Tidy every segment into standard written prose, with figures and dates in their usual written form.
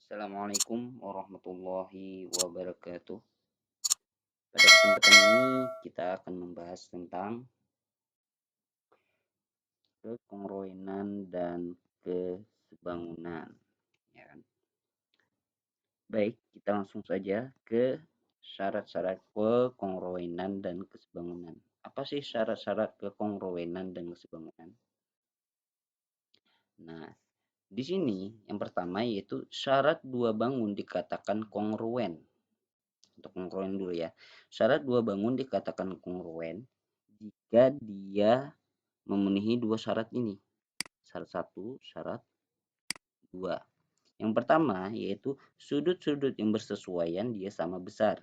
Assalamualaikum warahmatullahi wabarakatuh. Pada kesempatan ini kita akan membahas tentang kekongruenan dan kesebangunan. Ya kan? Baik, kita langsung saja ke syarat-syarat kekongruenan dan kesebangunan. Apa sih syarat-syarat kekongruenan dan kesebangunan? Nah, di sini yang pertama yaitu syarat dua bangun dikatakan kongruen. Untuk kongruen dulu ya. Syarat dua bangun dikatakan kongruen jika dia memenuhi dua syarat ini. Syarat satu, syarat dua. Yang pertama yaitu sudut-sudut yang bersesuaian dia sama besar.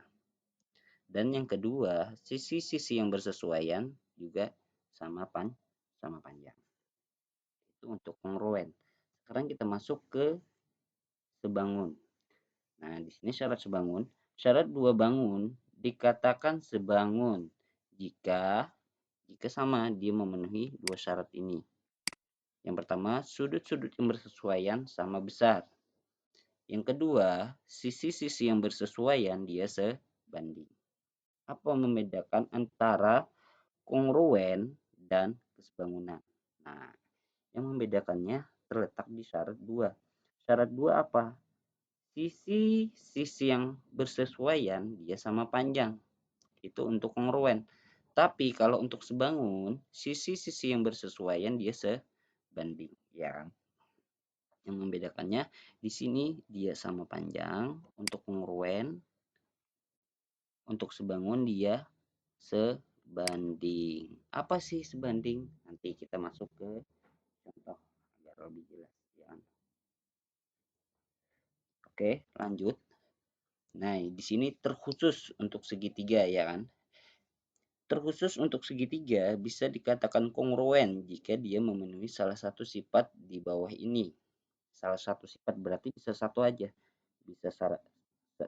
Dan yang kedua, sisi-sisi yang bersesuaian juga sama panjang. Itu untuk kongruen. Sekarang kita masuk ke sebangun. Nah, di sini syarat sebangun. Syarat dua bangun dikatakan sebangun jika sama dia memenuhi dua syarat ini. Yang pertama, sudut-sudut yang bersesuaian sama besar. Yang kedua, sisi-sisi yang bersesuaian dia sebanding. Apa membedakan antara kongruen dan kesebangunan? Nah, yang membedakannya terletak di syarat dua. Syarat dua apa? Sisi-sisi yang bersesuaian dia sama panjang. Itu untuk kongruen. Tapi kalau untuk sebangun, sisi-sisi yang bersesuaian dia sebanding, ya kan? Yang membedakannya di sini dia sama panjang untuk kongruen, untuk sebangun dia sebanding. Apa sih sebanding? Nanti kita masuk ke contoh agar lebih jelas, ya kan? Oke, lanjut. Nah, di sini terkhusus untuk segitiga, ya kan? Terkhusus untuk segitiga bisa dikatakan kongruen jika dia memenuhi salah satu sifat di bawah ini. Salah satu sifat berarti bisa satu aja. Bisa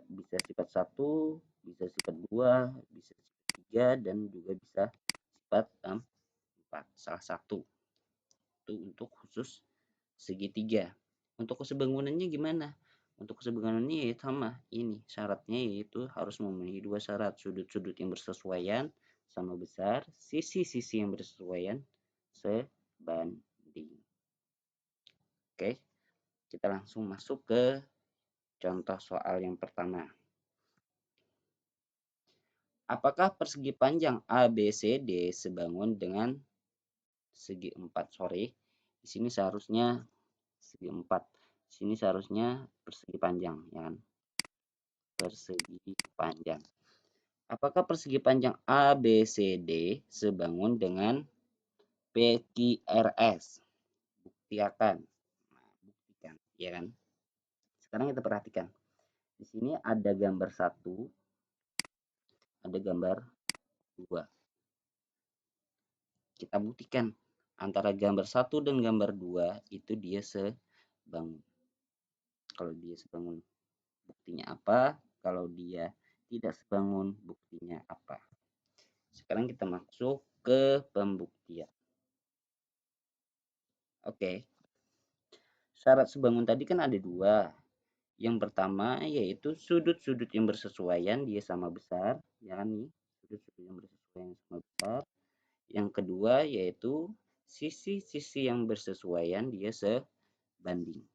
bisa sifat satu, bisa sifat dua, bisa sifat tiga, dan juga bisa sifat empat. Salah satu. Itu untuk khusus segitiga. Untuk kesebangunannya gimana? Untuk kesebangunannya ya sama. Ini syaratnya yaitu harus memenuhi dua syarat. Sudut-sudut yang bersesuaian sama besar, sisi-sisi yang bersesuaian sebanding. Oke, kita langsung masuk ke contoh soal yang pertama. Apakah persegi panjang ABCD sebangun dengan segi 4? Sorry, di sini seharusnya segi 4. Di sini seharusnya persegi panjang, ya kan? Persegi panjang. Apakah persegi panjang ABCD sebangun dengan PQRS? Buktikan. Nah, buktikan, ya kan? Sekarang kita perhatikan. Di sini ada gambar 1, ada gambar 2. Kita buktikan antara gambar 1 dan gambar 2 itu dia sebangun. Kalau dia sebangun, buktinya apa? Kalau dia tidak sebangun, buktinya apa? Sekarang kita masuk ke pembuktian. Oke. Syarat sebangun tadi kan ada dua. Yang pertama yaitu sudut-sudut yang bersesuaian dia sama besar, ya kan nih? Sudut-sudut yang bersesuaian sama besar. Yang kedua yaitu sisi-sisi yang bersesuaian dia sebanding.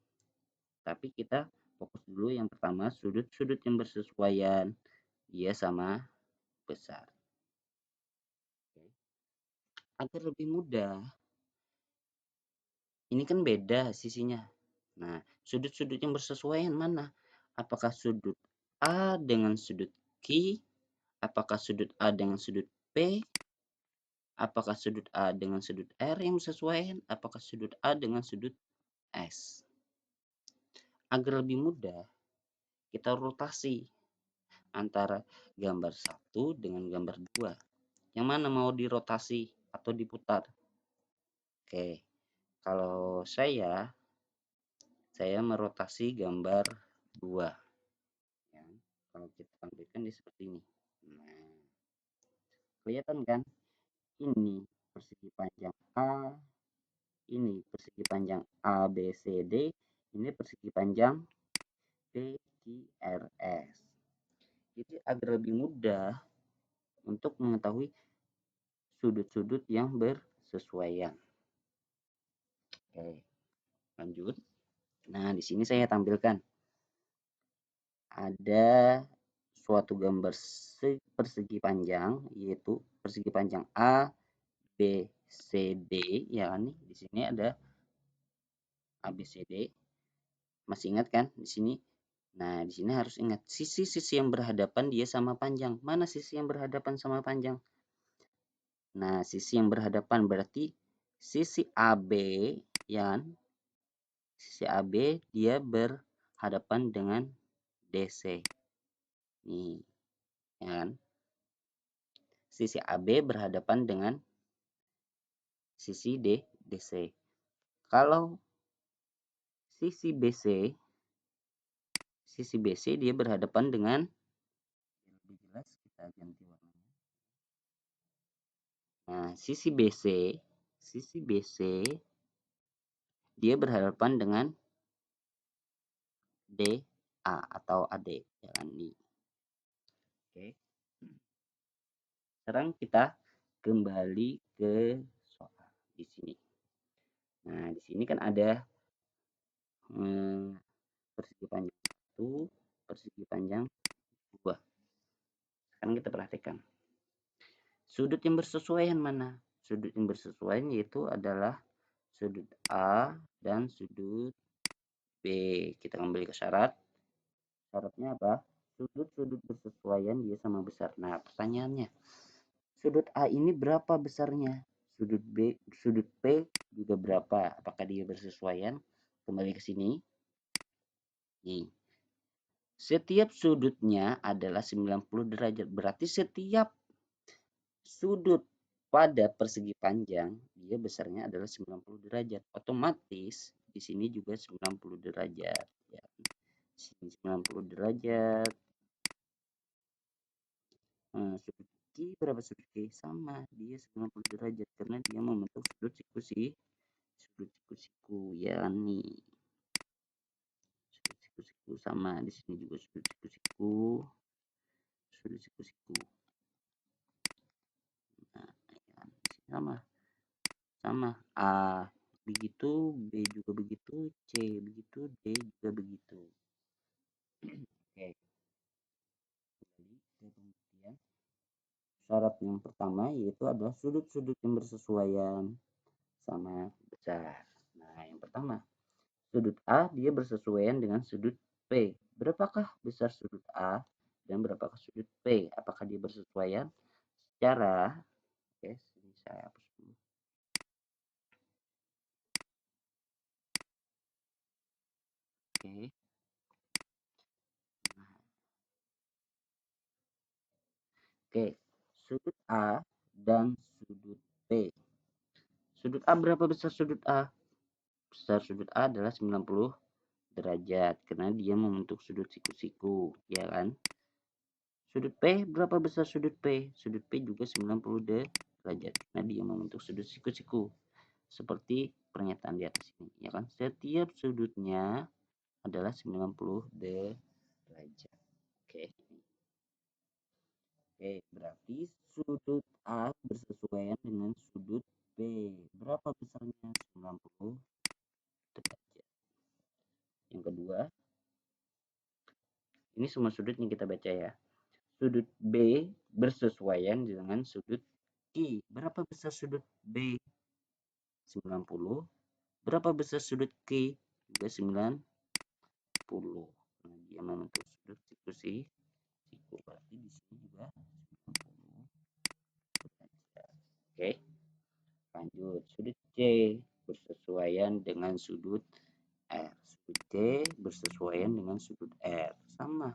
Tapi kita fokus dulu yang pertama, sudut-sudut yang bersesuaian dia sama besar. Oke. Agar lebih mudah, ini kan beda sisinya. Nah, sudut-sudut yang bersesuaian mana? Apakah sudut A dengan sudut Q? Apakah sudut A dengan sudut P? Apakah sudut A dengan sudut R yang bersesuaian? Apakah sudut A dengan sudut S? Agar lebih mudah, kita rotasi antara gambar 1 dengan gambar 2. Yang mana mau dirotasi atau diputar? Oke, kalau saya merotasi gambar 2. Ya. Kalau kita tampilkan di seperti ini. Nah, kelihatan kan? Ini persegi panjang A, ini persegi panjang ABCD, ini persegi panjang PQRS. Jadi agar lebih mudah untuk mengetahui sudut-sudut yang bersesuaian. Oke, lanjut. Nah, di sini saya tampilkan ada suatu gambar persegi panjang, yaitu persegi panjang A, B, C, D, ya kan nih. Di sini ada A, B, C, D. Masih ingat kan di sini? Nah, di sini harus ingat sisi-sisi yang berhadapan dia sama panjang. Mana sisi yang berhadapan sama panjang? Nah, sisi yang berhadapan berarti sisi AB, ya kan? Sisi AB dia berhadapan dengan DC. Nih, ya kan? Sisi AB berhadapan dengan sisi DC. Kalau sisi BC dia berhadapan dengan, lebih jelas kita ganti warnanya. Nah, sisi BC dia berhadapan dengan DA atau AD, ya kan nih. Oke. Sekarang kita kembali ke soal di sini. Nah, di sini kan ada persegi panjang 1, persegi panjang 2. Sekarang kita perhatikan. Sudut yang bersesuaian mana? Sudut yang bersesuaian yaitu adalah sudut A dan sudut B. Kita kembali ke syarat. Syaratnya apa? Sudut-sudut bersesuaian dia sama besar. Nah, pertanyaannya, sudut A ini berapa besarnya? Sudut P juga berapa? Apakah dia bersesuaian? Kembali ke sini. Nih. Setiap sudutnya adalah 90 derajat. Berarti setiap sudut pada persegi panjang dia besarnya adalah 90 derajat. Otomatis di sini juga 90 derajat, ya. Sini 90 derajat. Sudut Q berapa sudut Q? Sama, dia 90 derajat karena dia membentuk sudut siku-siku, ya nih. Sudut siku-siku sama, di sini juga sudut siku-siku. Nah, ya, di sini sama A begitu, B juga begitu, C begitu, D juga begitu. Oke, jadi ke pembuktian. Syarat yang pertama yaitu adalah sudut-sudut yang bersesuaian sama besar. Nah, yang pertama, sudut A dia bersesuaian dengan sudut P. Berapakah besar sudut A dan berapakah sudut P? Apakah dia bersesuaian? Secara, oke, ini saya hapus dulu. Oke. Oke, sudut A dan sudut P. Sudut A berapa besar sudut A? Besar sudut A adalah 90 derajat karena dia membentuk sudut siku-siku, ya kan? Sudut P berapa besar sudut P? Sudut P juga 90 derajat karena dia membentuk sudut siku-siku. Seperti pernyataan di atas ini, ya kan? Setiap sudutnya adalah 90 derajat. Oke. Oke, berarti sudut A bersesuaian dengan sudut B. Berapa besarnya? 90 derajat. Yang kedua, ini semua sudut yang kita baca ya. Sudut B bersesuaian dengan sudut Q. Berapa besar sudut B? 90. Berapa besar sudut Q? Juga 90. Nah, dia membentuk sudut siku. Berarti di sini juga 90 derajat. Oke. Lanjut, sudut C bersesuaian dengan sudut R. Sudut C bersesuaian dengan sudut R. Sama,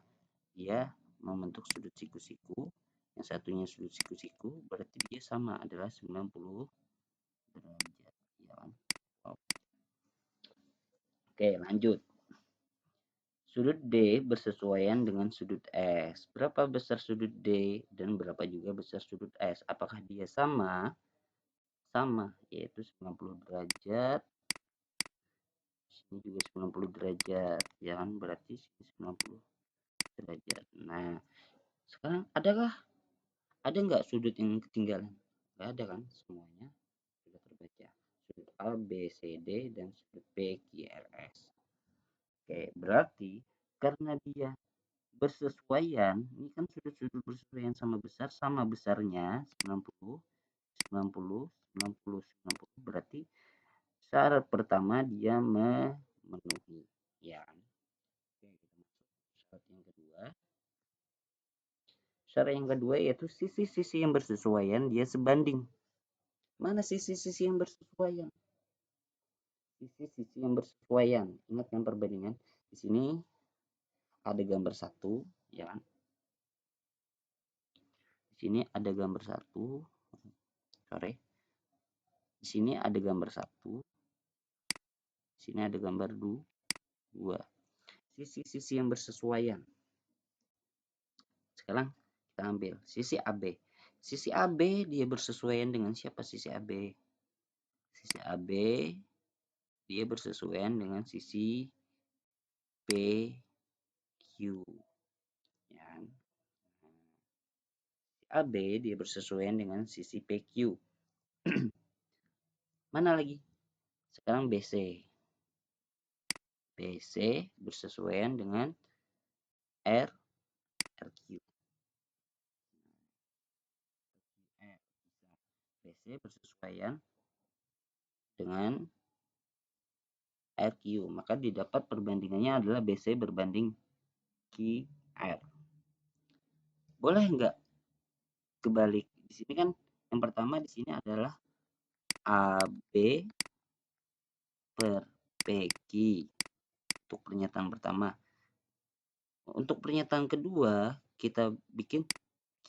dia membentuk sudut siku-siku. Yang satunya sudut siku-siku, berarti dia sama adalah 90 derajat. Ya kan? Oke, lanjut. Sudut D bersesuaian dengan sudut S. Berapa besar sudut D dan berapa juga besar sudut S? Apakah dia sama? Sama, yaitu 90 derajat. Ini juga 90 derajat, ya kan? Berarti 90 derajat. Nah, sekarang ada nggak sudut yang ketinggalan? Nggak ada kan? Semuanya sudah terbaca. Sudut A, B, C, D, dan sudut P, Q, R, S. Oke, berarti karena dia bersesuaian, ini kan sudut-sudut bersesuaian sama besarnya 90, 90, 90, 90, berarti syarat pertama dia memenuhi. Ya. Oke, kita masuk syarat yang kedua. Syarat yang kedua yaitu sisi-sisi yang bersesuaian dia sebanding. Mana sisi-sisi yang bersesuaian? Sisi-sisi yang bersesuaian. Ingat kan perbandingan? Di sini ada gambar satu, ya kan? Di sini ada gambar satu. Sorry. Di sini ada gambar satu. Di sini ada gambar dua. Sisi-sisi yang bersesuaian. Sekarang kita ambil sisi AB. Sisi AB dia bersesuaian dengan siapa sisi AB? Sisi AB dia bersesuaian dengan sisi PQ. Ya. AB dia bersesuaian dengan sisi PQ. Mana lagi? Sekarang BC. BC bersesuaian dengan RQ. BC bersesuaian dengan RQ. Maka didapat perbandingannya adalah BC berbanding QR. Boleh nggak kebalik? Di sini kan yang pertama di sini adalah AB per PQ untuk pernyataan pertama. Untuk pernyataan kedua kita bikin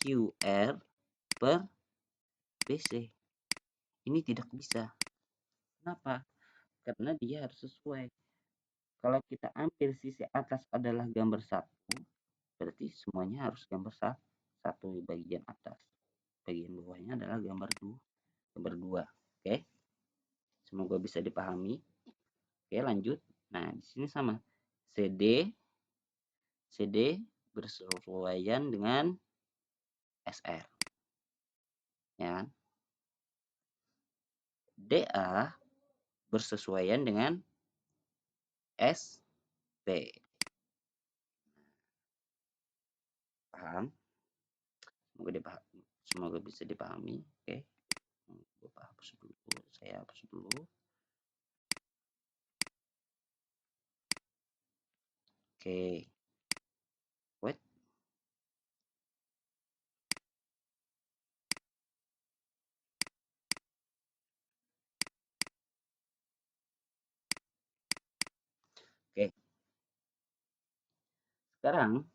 QR per BC. Ini tidak bisa. Kenapa? Karena dia harus sesuai. Kalau kita ambil sisi atas adalah gambar satu, berarti semuanya harus gambar satu di bagian atas. Bagian bawahnya adalah gambar dua. Oke? Semoga bisa dipahami. Oke, lanjut. Nah, di sini sama. CD bersesuaian dengan SR. Ya. DA bersesuaian dengan SP. Paham? Semoga bisa dipahami. Oke. Saya hapus dulu. Oke. Wait. Oke. Sekarang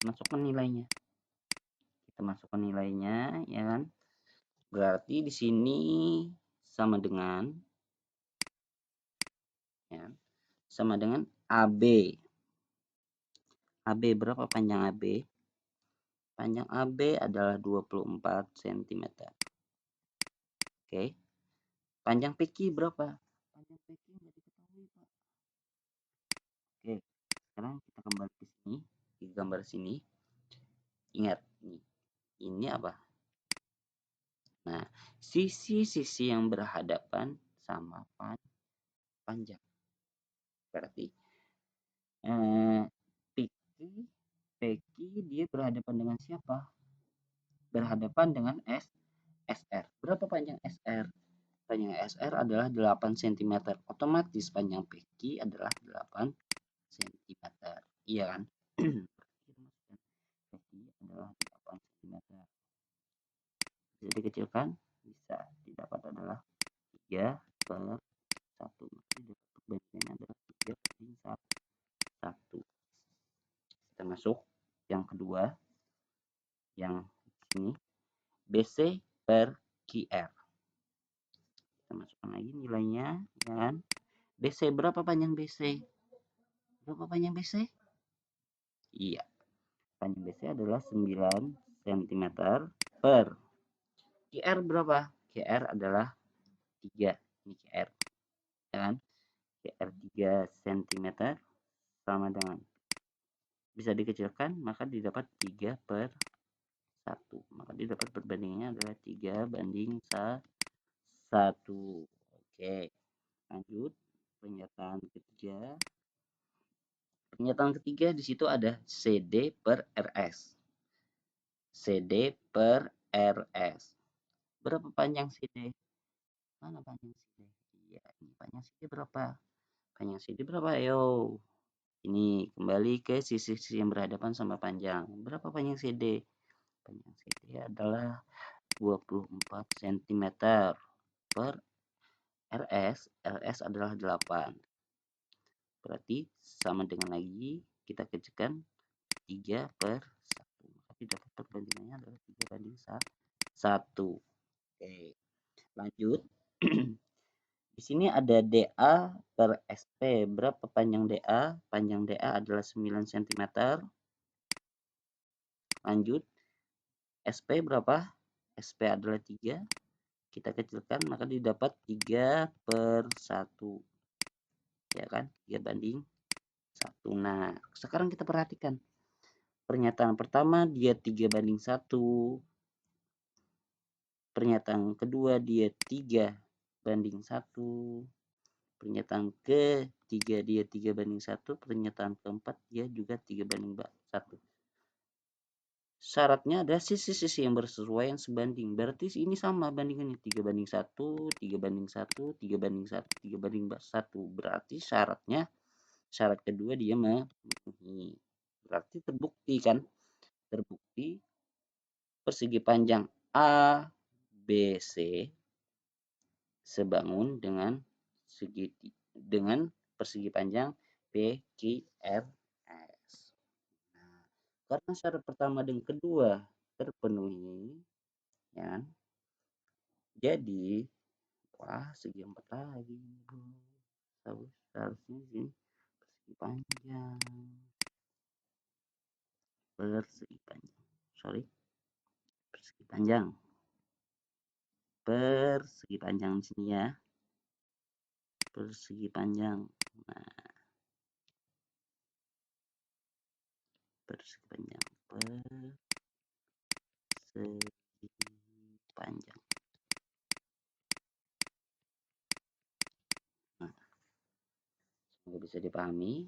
masukkan nilainya. Kita masukkan nilainya, ya kan? Berarti di sini sama dengan ya, sama dengan AB. AB berapa panjang AB? Panjang AB adalah 24 cm. Oke. Panjang PQ berapa? Panjang PQ nggak diketahui, Pak. Oke. Sekarang kita kembali ke sini, di gambar sini. Ingat, ini apa? Nah, sisi-sisi yang berhadapan sama panjang. Berarti PQ dia berhadapan dengan siapa? Berhadapan dengan SR. Berapa panjang SR? Panjang SR adalah 8 cm. Otomatis panjang PQ adalah 8 cm. Iya kan? PQ adalah 8 cm. Bisa dikecilkan? Bisa. Didapat adalah 3 per 1. Maka perbandingannya adalah 3 banding 1. Kita masuk yang kedua. Yang sini. BC per QR. Kita masukkan lagi nilainya, ya kan? BC berapa panjang BC? Berapa panjang BC? Iya. Panjang BC adalah 9 cm per QR berapa? QR adalah 3. Ini QR. Ya kan? R 3 cm sama dengan, bisa dikecilkan maka didapat 3/1, maka didapat perbandingannya adalah 3:1. Oke, lanjut pernyataan ketiga. Pernyataan ketiga di situ ada CD per RS. CD per RS. Berapa panjang CD? Mana panjang CD? Iya, ini panjang CD berapa? Panjang CD berapa? Ayo. Ini kembali ke sisi-sisi yang berhadapan sama panjang. Berapa panjang CD? Panjang CD adalah 24 cm per RS. RS adalah 8. Berarti sama dengan lagi kita kerjakan 3/1. Maka didapat perbandingannya adalah 3:1. Oke, lanjut. Di sini ada DA per SP. Berapa panjang DA? Panjang DA adalah 9 cm. Lanjut. SP berapa? SP adalah 3. Kita kecilkan maka didapat 3/1. Ya kan? 3/1. Nah, sekarang kita perhatikan. Pernyataan pertama dia 3/1. Pernyataan kedua dia 3/1. Pernyataan ketiga dia 3/1. Pernyataan keempat dia juga 3/1. Syaratnya ada sisi-sisi yang bersesuaian sebanding. Berarti ini sama bandingannya 3/1, 3/1, 3/1, 3/1. Berarti syarat kedua dia memenuhi. Berarti terbukti kan? Terbukti persegi panjang ABC sebangun dengan persegi panjang PQRS. Nah, karena syarat pertama dan kedua terpenuhi, ya, jadi segi 4 lagi, harusnya sini persegi panjang, persegi panjang, persegi panjang di sini ya, persegi panjang. Nah, persegi panjang, persegi panjang. Nah, semoga bisa dipahami.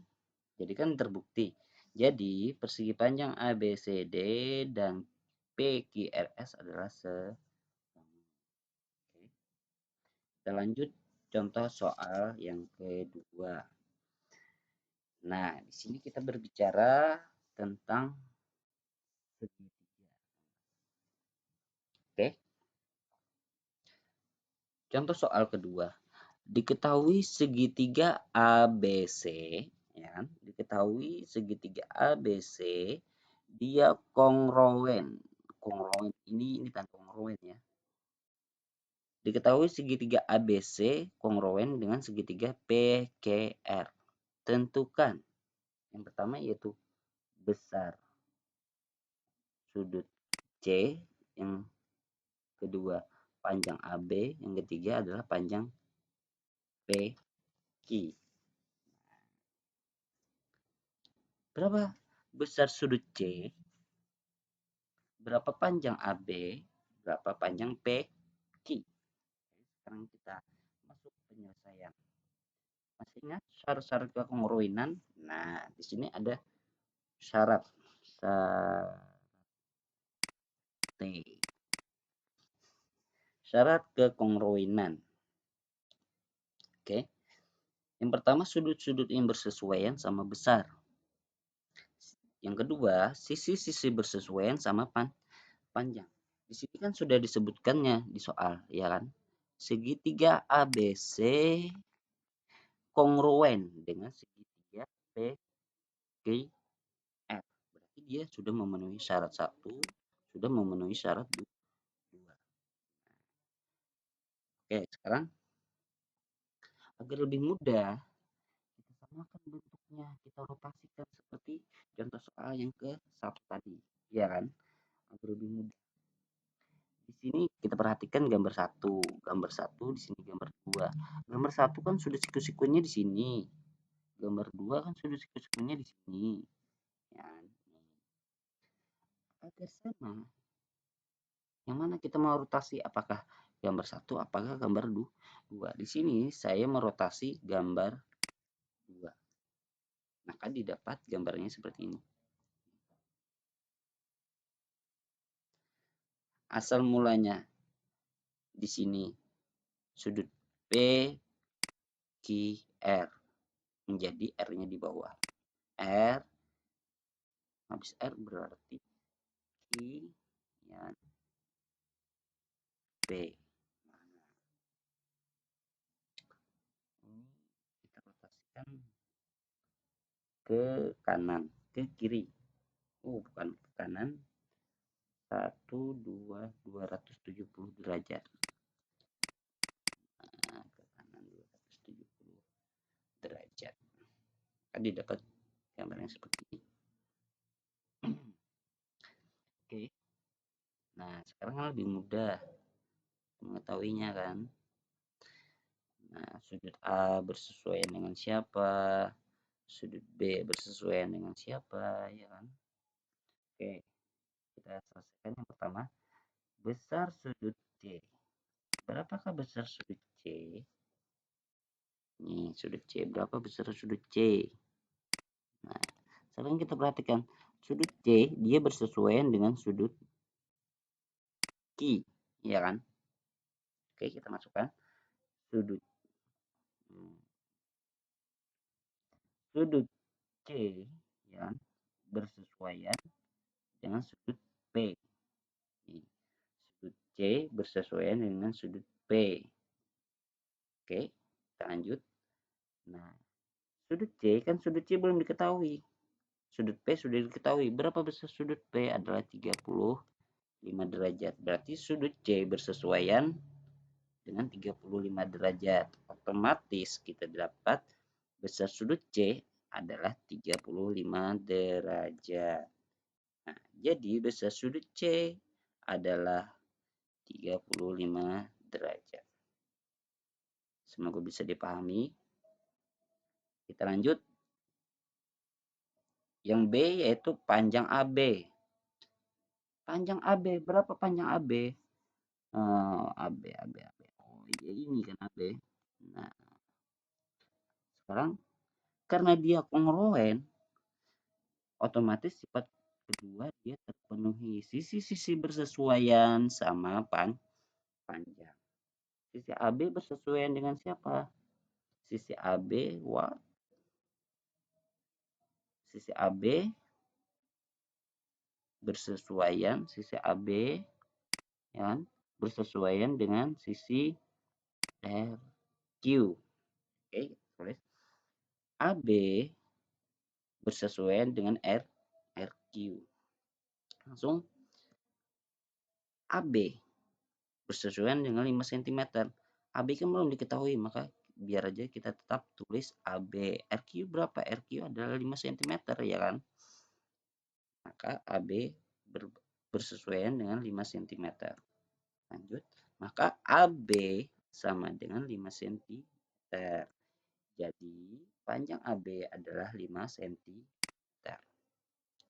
Jadi kan terbukti. Jadi persegi panjang ABCD dan PQRS adalah sebangun. Oke. Kita lanjut contoh soal yang kedua. Nah, di sini kita berbicara tentang segitiga. Oke. Contoh soal kedua. Diketahui segitiga ABC, ya, diketahui segitiga ABC dia kongruen. Kongruen ini tanda kongruen ya. Diketahui segitiga ABC kongruen dengan segitiga PQR. Tentukan. Yang pertama yaitu besar sudut C, yang kedua panjang AB, yang ketiga adalah panjang PQ. Berapa besar sudut C? Berapa panjang AB? Berapa panjang PQ? Sekarang kita masuk penyelesaian. Masih ingat syarat-syarat kekongruenan? Nah, di sini ada syarat syarat kekongruenan. Oke. Yang pertama sudut-sudut yang bersesuaian sama besar. Yang kedua, sisi-sisi bersesuaian sama panjang. Di sini kan sudah disebutkannya di soal, ya kan? Segitiga ABC kongruen dengan segitiga PQR. Berarti dia sudah memenuhi syarat 1, sudah memenuhi syarat 2. Oke, sekarang agar lebih mudah kita samakan bentuknya, kita rotasikan seperti contoh soal yang ke-1 tadi, ya kan? Agar lebih mudah. Di sini kita perhatikan gambar 1, di sini gambar 2. Gambar gambar 1 kan sudut siku-sikunya di sini. Gambar 2 kan sudut siku-sikunya di sini. Ya. Agar sama, yang mana kita mau rotasi? Apakah gambar 1, apakah gambar 2? Di sini saya merotasi gambar 2. Maka didapat gambarnya seperti ini. Asal mulanya di sini sudut P, Q, R. Menjadi R-nya di bawah. R, habis R berarti Q, ya, P. Ini kita rotasikan ke kanan, ke kiri. Bukan ke kanan. 270 derajat. Nah, ke kanan 270 derajat. Tadi dapat gambar yang seperti ini. Oke. Nah, sekarang lebih mudah mengetahuinya kan. Nah, sudut A bersesuaian dengan siapa? Sudut B bersesuaian dengan siapa, ya kan? Oke, kita selesaikan yang pertama. Besar sudut C. Berapakah besar sudut C? Nih, sudut C. Berapa besar sudut C? Nah, sekarang kita perhatikan. Sudut C, dia bersesuaian dengan sudut Q, ya kan? Oke, kita masukkan sudut sudut C, ya, bersesuaian dengan sudut P. Sudut C bersesuaian dengan sudut P. Oke, kita lanjut. Nah, sudut C kan sudut C belum diketahui. Sudut P sudah diketahui. Berapa besar sudut P? Adalah 35 derajat. Berarti sudut C bersesuaian dengan 35 derajat. Otomatis kita dapat besar sudut C adalah 35 derajat. Nah, jadi besar sudut C adalah 35 derajat. Semoga bisa dipahami. Kita lanjut. Yang B yaitu panjang AB. Panjang AB, berapa panjang AB? AB. Oh iya, ini kan AB. Nah, sekarang karena dia kongruen, otomatis sifat kedua dia terpenuhi. Sisi-sisi bersesuaian sama panjang. Sisi AB bersesuaian dengan siapa? Sisi AB, sisi AB bersesuaian, sisi AB ya, bersesuaian dengan sisi RQ. Oke, tulis AB bersesuaian dengan RQ. Langsung AB bersesuaian dengan 5 cm. AB kan belum diketahui, maka biar aja kita tetap tulis AB. RQ berapa? RQ adalah 5 cm, ya kan? Maka AB bersesuaian dengan 5 cm. Lanjut, maka AB sama dengan 5 cm. Jadi panjang AB adalah 5 cm.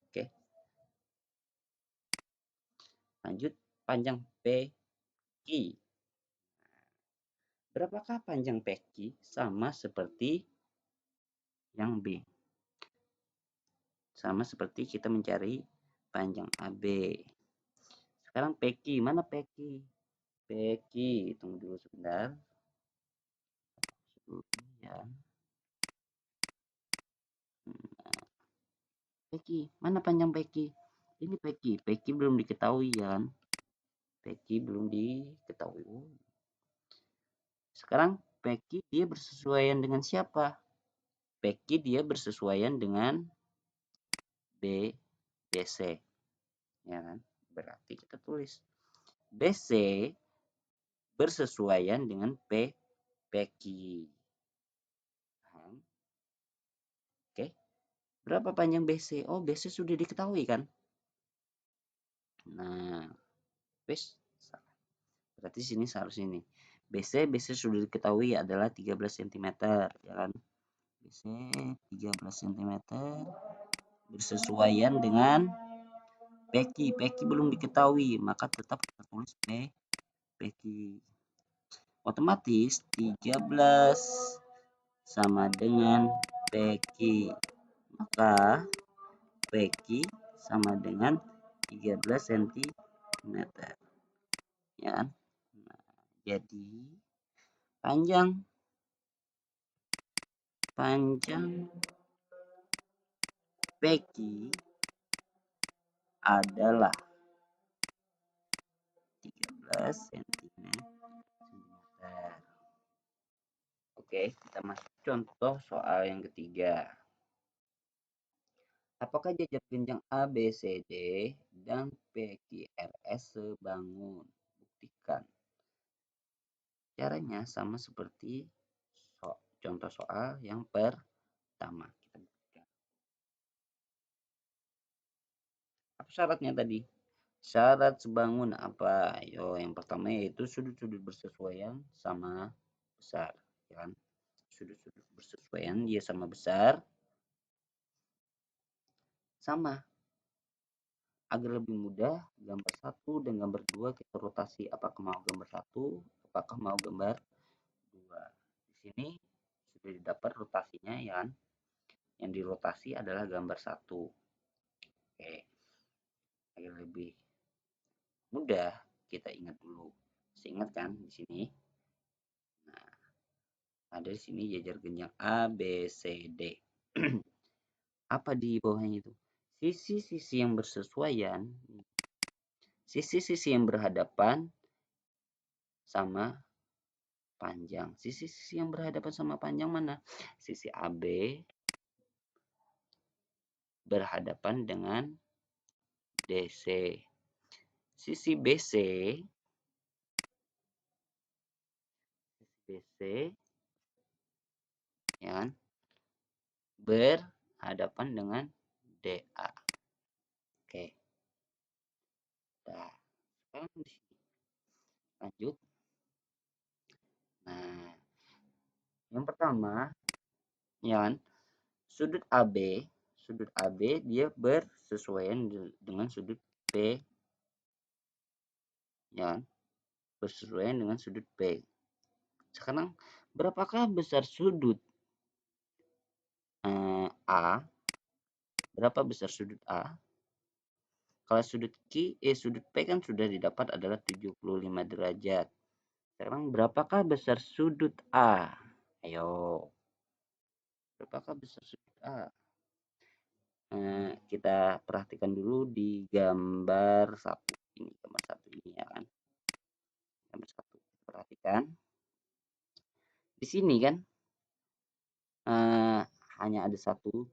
Oke. Lanjut, panjang PQ. Berapakah panjang PQ? Sama seperti yang B. Sama seperti kita mencari panjang AB. Sekarang PQ, mana PQ? PQ, tunggu dulu sebentar. Ya. PQ, mana panjang PQ? Ini PQ, PQ belum diketahui ya. PQ belum diketahui. Sekarang PQ dia bersesuaian dengan siapa? PQ dia bersesuaian dengan BC. Ya kan? Berarti kita tulis BC bersesuaian dengan PQ. Oke. Berapa panjang BC? Oh, BC sudah diketahui kan? Nah, berarti sini seharusnya ini. BC sudah diketahui adalah 13 cm, ya kan? BC 13 cm bersesuaian dengan PQ. PQ belum diketahui, maka tetap kita tulis PQ. Otomatis 13 sama dengan PQ. Maka PQ sama dengan 13 cm. Ya kan? Nah, jadi panjang PQ adalah 13 cm. Oke, kita masuk contoh soal yang ketiga. Apakah jajar genjang A, B, C, D dan PQRS sebangun? Buktikan. Caranya sama seperti contoh soal yang pertama. Kita buktikan. Apa syaratnya tadi? Syarat sebangun apa? Yo, yang pertama yaitu sudut-sudut bersesuaian sama besar, ya kan? Sudut-sudut bersesuaian dia sama besar, sama. Agar lebih mudah, gambar 1 dan gambar 2 kita rotasi. Apakah mau gambar 1, apakah mau gambar 2. Di sini sudah didapat rotasinya, ya kan? Yang dirotasi adalah gambar 1. Oke. Agar lebih mudah, kita ingat dulu. Ingat kan di sini? Nah, ada di sini jajar genjang A, B, C, D. Apa di bawahnya itu? Sisi-sisi yang bersesuaian, sisi-sisi yang berhadapan sama panjang. Sisi-sisi yang berhadapan sama panjang mana? Sisi AB berhadapan dengan DC. Sisi BC ya kan, berhadapan dengan DA. Oke. Nah, sekarang di sini lanjut. Nah, yang pertama ya kan, sudut AB dia bersesuaian dengan sudut P, ya kan? Bersesuaian dengan sudut P. Sekarang berapakah besar sudut A? Berapa besar sudut A? Kalau sudut sudut P kan sudah didapat adalah 75 derajat. Sekarang berapakah besar sudut A? Ayo. Berapakah besar sudut A? Kita perhatikan dulu di gambar 1 ini, gambar 1 ini ya kan. Gambar 1. Perhatikan. Di sini kan hanya ada satu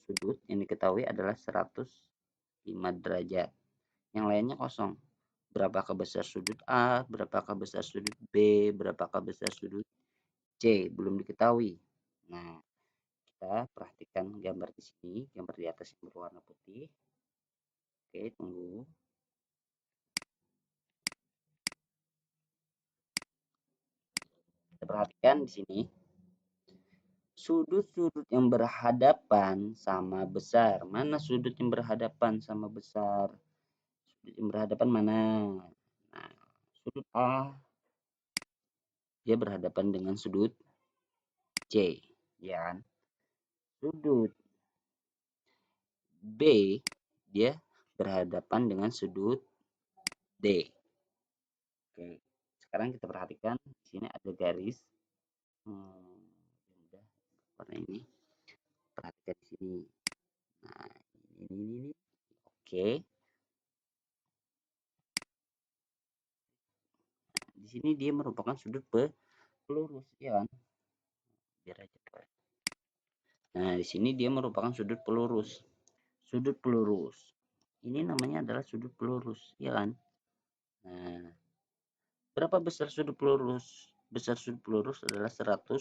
sudut yang diketahui adalah 105 derajat. Yang lainnya kosong. Berapakah besar sudut A, berapakah besar sudut B, berapakah besar sudut C, belum diketahui. Nah, kita perhatikan gambar di sini, gambar di atas yang berwarna putih. Oke, tunggu. Kita perhatikan di sini. Sudut-sudut yang berhadapan sama besar. Mana sudut yang berhadapan sama besar? Sudut yang berhadapan mana? Nah, sudut A dia berhadapan dengan sudut C, ya kan? Sudut B dia berhadapan dengan sudut D. Oke, sekarang kita perhatikan di sini ada garis. Warna ini. Perhatikan di sini. Nah, ini. Oke. Di sini dia merupakan sudut pelurus, ya kan? Biar aja. Nah, di sini dia merupakan sudut pelurus. Sudut pelurus. Ini namanya adalah sudut pelurus, ya kan? Nah, berapa besar sudut pelurus? Besar sudut pelurus adalah 180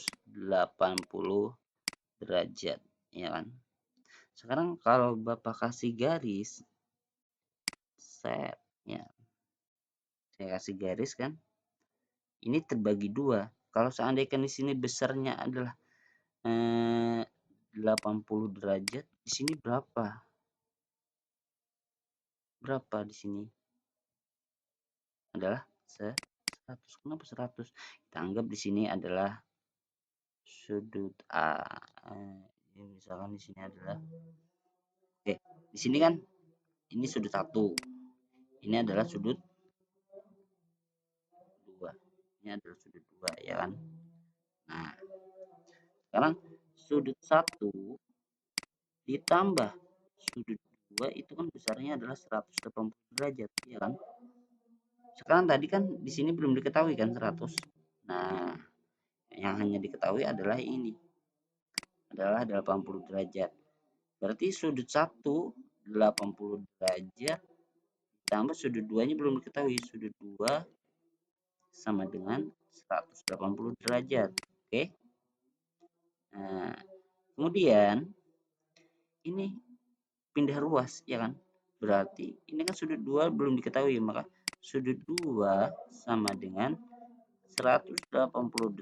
derajat, ya kan? Sekarang kalau Bapak kasih garis, set, ya. Saya kasih garis kan? ini terbagi dua. Kalau seandainya di sini besarnya adalah 80 derajat, di sini berapa? Berapa di sini? Adalah 100. Kenapa 100? Kita anggap di sini adalah sudut A. Misalkan di sini adalah oke, di sini kan ini sudut 1. Ini adalah sudut 2. Ini adalah sudut 2 ya kan? Nah, sekarang sudut 1 ditambah sudut 2 itu kan besarnya adalah 180 derajat ya kan? Sekarang tadi kan di sini belum diketahui kan 100. Nah, yang hanya diketahui adalah ini. Adalah 80 derajat. Berarti sudut 1 80 derajat ditambah sudut 2-nya belum diketahui. Sudut 2 sama dengan 180 derajat. Oke. Nah, kemudian ini pindah ruas ya kan? Berarti ini kan sudut 2 belum diketahui, maka sudut 2 sama dengan 180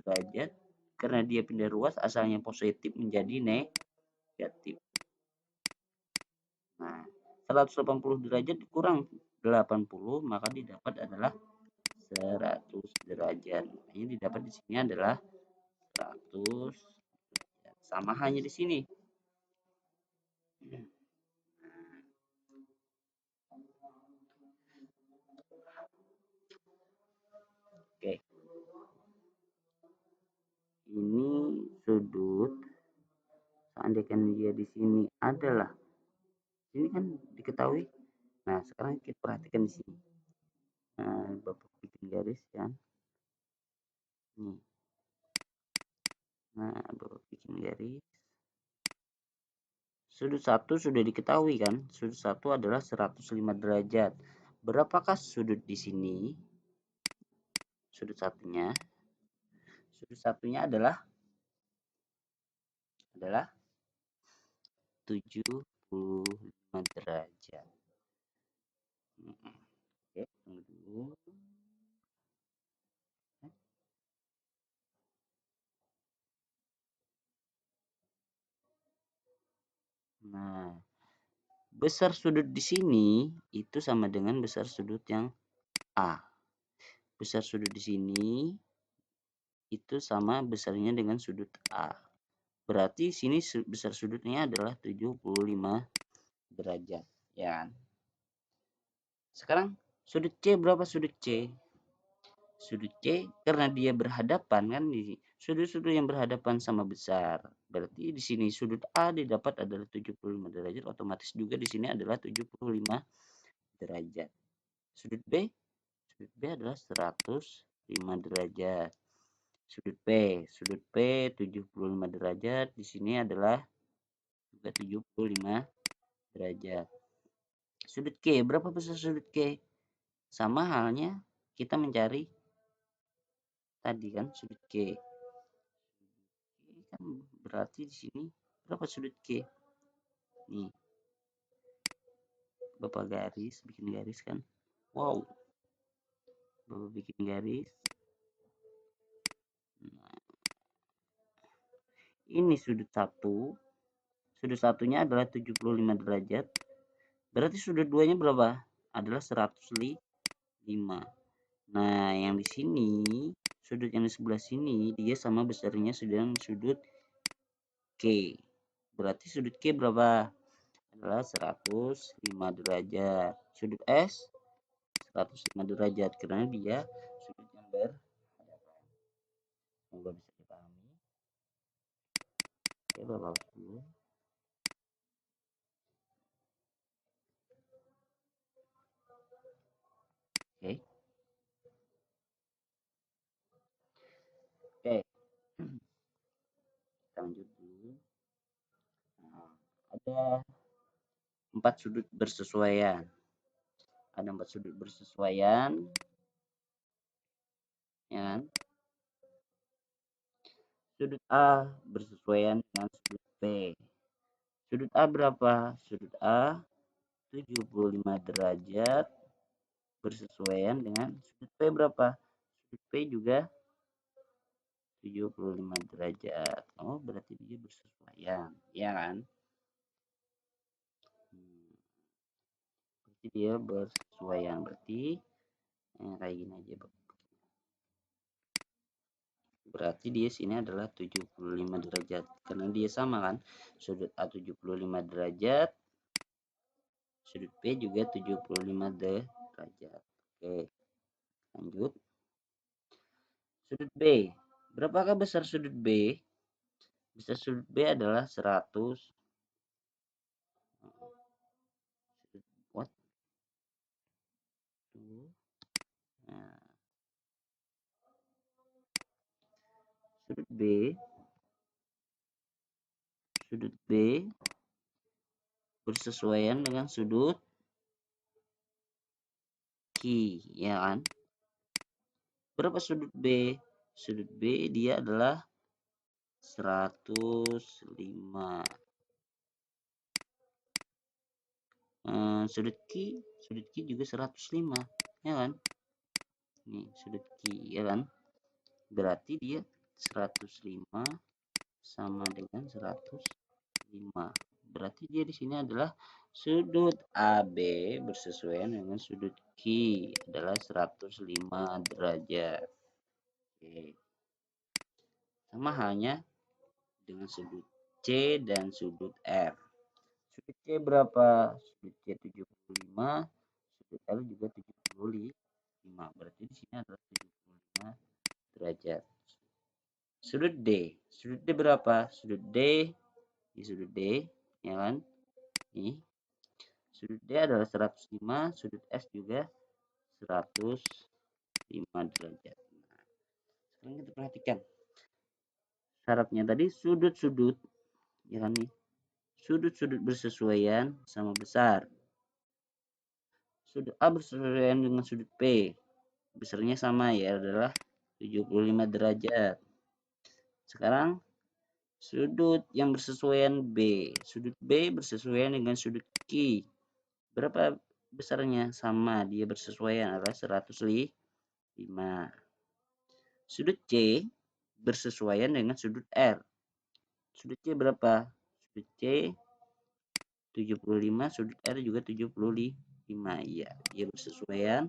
derajat karena dia pindah ruas asalnya positif menjadi negatif. Nah, 180 derajat dikurang 80 maka didapat adalah 100 derajat. Makanya didapat di sini adalah 100 derajat. Sama hanya di sini. Oke. Ini sudut seandainya dia di sini adalah ini kan diketahui. Nah, sekarang kita perhatikan di sini. Nah, Bapak bikin garis kan. Nih. Nah, Bapak bikin garis. Sudut 1 sudah diketahui kan? Sudut 1 adalah 105 derajat. Berapakah sudut di sini? Sudut satunya. Sudut satunya adalah 75 derajat. Oke, tunggu dulu. Nah, besar sudut di sini itu sama dengan besar sudut yang A. Besar sudut di sini itu sama besarnya dengan sudut A. Berarti sini besar sudutnya adalah 75 derajat, ya kan? Sekarang sudut C berapa sudut C? Sudut C karena dia berhadapan kan di sudut-sudut yang berhadapan sama besar. Berarti di sini sudut A didapat adalah 75 derajat, otomatis juga di sini adalah 75 derajat. Sudut B adalah 105 derajat. Sudut P 75 derajat, di sini adalah juga 75 derajat. Sudut Q, berapa besar sudut Q? Sama halnya kita mencari tadi kan sudut Q. Kan berarti di sini berapa sudut Q? Nih. Bapak bikin garis kan. Wow. Bapak bikin garis. Nah, ini sudut 1. Sudut satunya adalah 75 derajat. Berarti sudut 2-nya berapa? Adalah 105. Nah, yang di sini, sudut yang di sebelah sini, dia sama besarnya dengan sudut Q. Berarti sudut Q berapa? Adalah 105 derajat. Sudut S 105 derajat karena dia sudut yang berhadapan. Semoga bisa dipahami. Oke, Bapak dulu. Oke. Oke. Kita lanjut dulu. Nah, ada 4 sudut bersesuaian. Ada 4 sudut bersesuaian. Ya kan? Sudut A bersesuaian dengan sudut B. Sudut A berapa? Sudut A 75 derajat bersesuaian dengan sudut P berapa? P juga 75 derajat. Oh, berarti dia bersesuaian, ya kan? Berarti dia bersesuaian. Berarti kayak gini aja, Bang. Berarti dia sini adalah 75 derajat. Karena dia sama kan? Sudut A 75 derajat, sudut P juga 75 derajat. Oke, lanjut. Sudut B. Berapakah besar sudut B? Besar sudut B adalah 100. What? Nah, sudut B bersesuaian dengan sudut Q, ya kan? Berapa sudut B? Sudut B dia adalah 105. Sudut Q juga 105, ya kan? Nih, sudut Q, ya kan? Berarti dia 105 sama dengan 105. Berarti dia di sini adalah sudut AB bersesuaian dengan sudut Q adalah 105 derajat. Oke. Sama halnya dengan sudut C dan sudut R. Sudut C berapa? Sudut C 75, sudut R juga 75. Berarti di sini adalah 75 derajat. Sudut D. Sudut D berapa? Sudut D, di sudut D, ya kan? Ini sudut D adalah 105, sudut S juga 105 derajat. Nah, sekarang kita perhatikan syaratnya tadi sudut-sudut, ya kan nih? Sudut-sudut bersesuaian sama besar. Sudut A bersesuaian dengan sudut P. Besarnya sama ya, adalah 75 derajat. Sekarang sudut yang bersesuaian B. Sudut B bersesuaian dengan sudut Q. Berapa besarnya? Sama, dia bersesuaian adalah 105. Sudut C bersesuaian dengan sudut R. Sudut C berapa? Sudut C 75, sudut R juga 75. Iya, dia bersesuaian.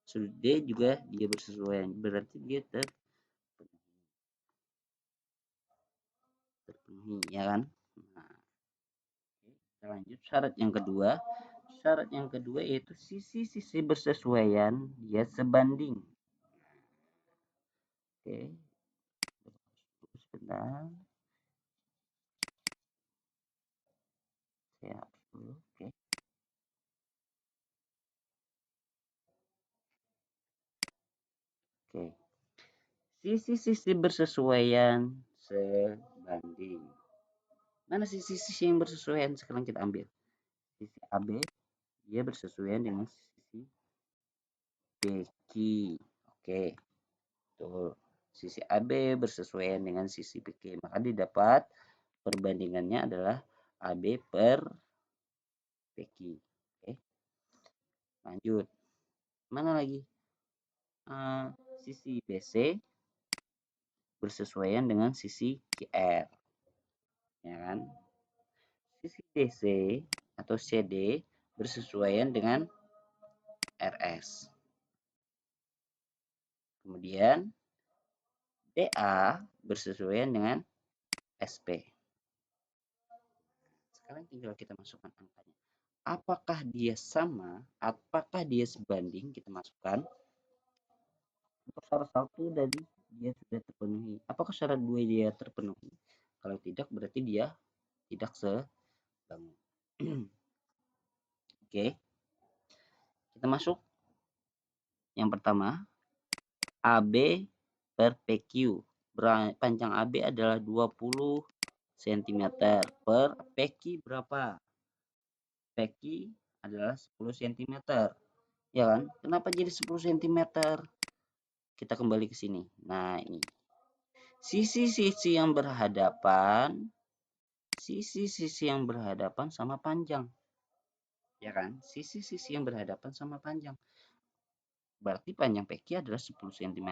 Sudut D juga dia bersesuaian. Berarti dia terpenuhi, ya kan? Nah, kita lanjut syarat yang kedua. Syarat yang kedua yaitu sisi-sisi bersesuaian dia sebanding. Oke, sebentar. Saya hapus dulu. Oke. Oke. Sisi-sisi bersesuaian sebanding. Mana sisi-sisi yang bersesuaian? Sekarang kita ambil. Sisi AB dia bersesuaian dengan sisi BQ. Oke. Tuh. Sisi AB bersesuaian dengan sisi BQ. Maka didapat perbandingannya adalah AB per BQ. Oke. Lanjut. Mana lagi? Sisi BC bersesuaian dengan sisi QR. Ya kan? Sisi DC atau CD bersesuaian dengan RS. Kemudian DA bersesuaian dengan SP. Sekarang tinggal kita masukkan angkanya. Apakah dia sama? Apakah dia sebanding? Kita masukkan. Untuk syarat satu dari dia sudah terpenuhi. Apakah syarat dua dia terpenuhi? Kalau tidak, berarti dia tidak sebangun. Oke. Kita masuk. Yang pertama, AB per PQ. Panjang AB adalah 20 cm per PQ berapa? PQ adalah 10 cm. Ya kan? Kenapa jadi 10 cm? Kita kembali ke sini. Nah, ini. Sisi-sisi yang berhadapan sama panjang. Ya kan? Sisi-sisi yang berhadapan sama panjang. Berarti panjang PQ adalah 10 cm.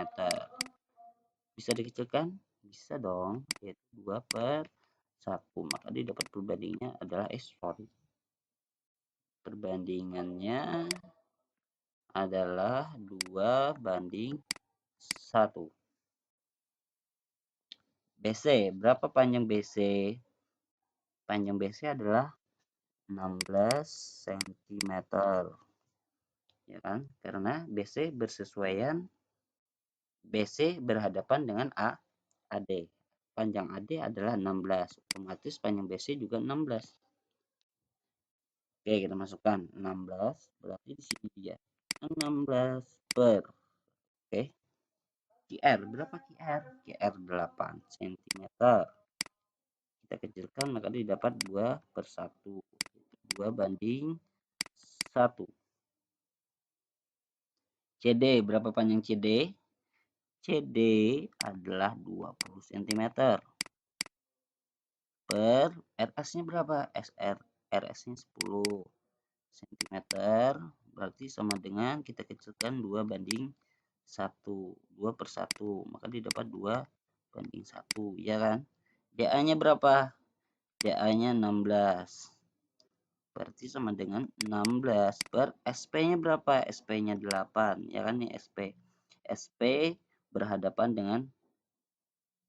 Bisa dikecilkan? Bisa dong, yaitu 2/1. Maka didapat perbandingannya adalah perbandingannya adalah 2/1. BC, berapa panjang BC? Panjang BC adalah 16 cm, ya kan? Karena BC berhadapan dengan AD. Panjang AD adalah 16, otomatis panjang BC juga 16. Oke, kita masukkan 16, berarti di sini dia 16 per, oke. QR, berapa QR? QR 8 cm. Kita kecilkan maka didapat 2/1. 2/1. CD, berapa panjang CD? CD adalah 20 cm. Per RS-nya berapa? RS-nya 10 cm. Berarti sama dengan kita kecilkan 2/1. 2/1. Maka didapat 2/1, ya kan? DA-nya berapa? DA-nya 16. Berarti sama dengan 16 per SP-nya berapa? SP-nya 8, ya kan nih SP. SP berhadapan dengan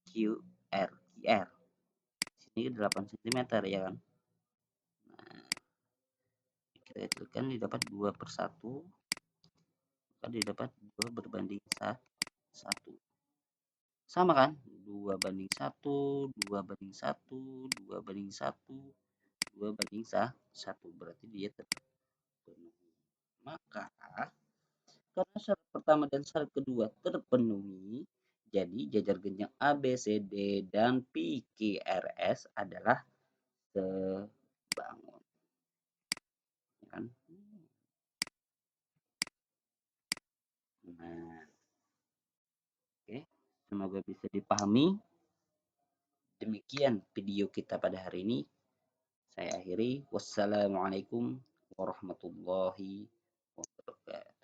QR. QR. Sini 8 cm, ya kan? Nah, kita kecilkan didapat 2/1. Maka didapat 2/1. Sama kan? 2/1, 2/1, 2/1, 2/1. Berarti dia terpenuhi. Maka karena syarat pertama dan syarat kedua terpenuhi, jadi jajar genjang A, B, C, D, dan P, Q, R, S adalah sebangun. Ya kan? Nah, oke. Semoga bisa dipahami. Demikian video kita pada hari ini. Saya akhiri. Wassalamualaikum warahmatullahi wabarakatuh.